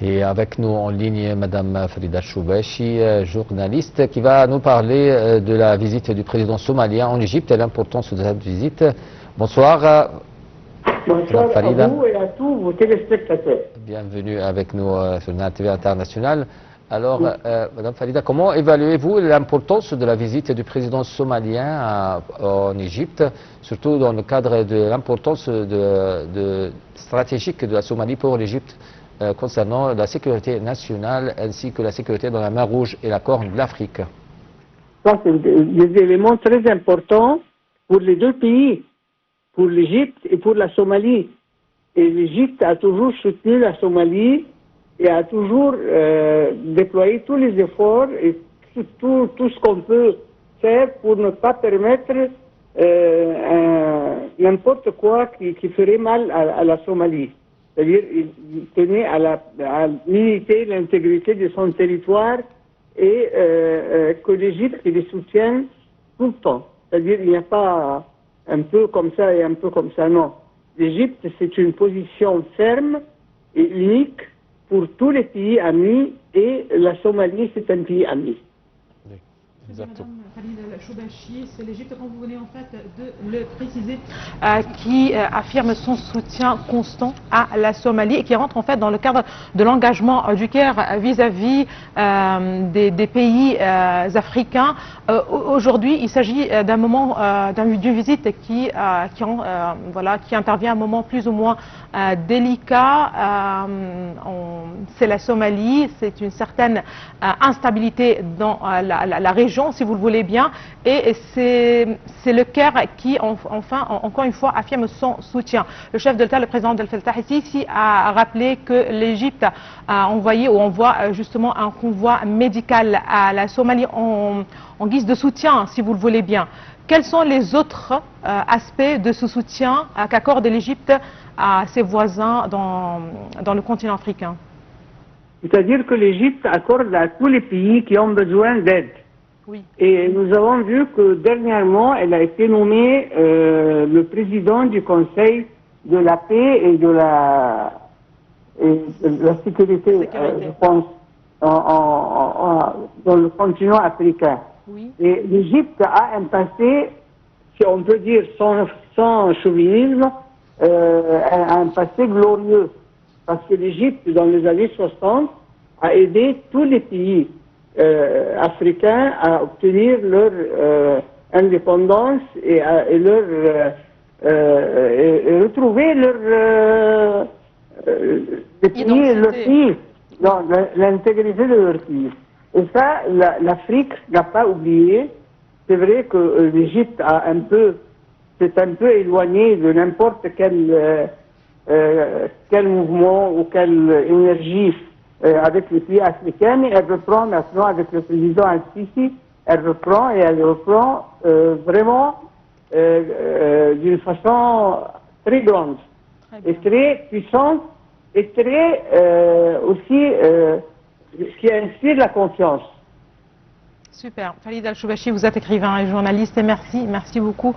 Et avec nous en ligne, Madame Farida Choubachi, journaliste, qui va nous parler de la visite du président somalien en Égypte et l'importance de cette visite. Bonsoir. Bonsoir à vous et à tous vos téléspectateurs. Bienvenue avec nous sur la TV internationale. Alors, Madame Farida, comment évaluez-vous l'importance de la visite du président somalien en Égypte, surtout dans le cadre de l'importance stratégique de la Somalie pour l'Égypte concernant la sécurité nationale ainsi que la sécurité dans la mer Rouge et la Corne de l'Afrique? Ça, c'est des éléments très importants pour les deux pays, pour l'Égypte et pour la Somalie. Et l'Égypte a toujours soutenu la Somalie et a toujours déployé tous les efforts et tout ce qu'on peut faire pour ne pas permettre n'importe quoi qui ferait mal à la Somalie. C'est-à-dire il tenait à l'unité, l'intégrité de son territoire et que l'Égypte les soutienne tout le temps. C'est-à-dire il n'y a pas un peu comme ça et un peu comme ça, non. L'Égypte, c'est une position ferme et unique pour tous les pays amis et la Somalie, c'est un pays ami. Exactement. Madame Farida Choubachi, c'est l'Égypte, comme vous venez en fait de le préciser, qui affirme son soutien constant à la Somalie et qui rentre en fait dans le cadre de l'engagement du Caire vis-à-vis des pays africains. Aujourd'hui, il s'agit d'un moment, d'une visite qui intervient à un moment plus ou moins délicat. C'est la Somalie, c'est une certaine instabilité dans la région, si vous le voulez bien, et c'est le Caire qui, encore une fois, affirme son soutien. Le chef de l'État, le président Abdel Fattah el-Sisi, a rappelé que l'Égypte a envoyé ou envoie justement un convoi médical à la Somalie en guise de soutien, si vous le voulez bien. Quels sont les autres aspects de ce soutien qu'accorde l'Égypte à ses voisins dans le continent africain? C'est-à-dire que l'Égypte accorde à tous les pays qui ont besoin d'aide. Oui. Et nous avons vu que dernièrement, elle a été nommée le président du Conseil de la paix et de la sécurité. Je pense, dans le continent africain. Oui. Et l'Égypte a un passé, si on peut dire sans chauvinisme, un passé glorieux. Parce que l'Égypte, dans les années 60, a aidé tous les pays africains à obtenir leur indépendance et retrouver leur pays, l'intégrité de leur pays. Et ça, l'Afrique n'a pas oublié. C'est vrai que l'Égypte s'est un peu éloignée de n'importe quel mouvement ou quelle énergie avec les pays africains, mais elle reprend maintenant avec le président al-Sisi, elle reprend vraiment d'une façon très grande et très puissante et très aussi qui inspire la confiance. Super. Farida Choubachi, vous êtes écrivain et journaliste et merci beaucoup.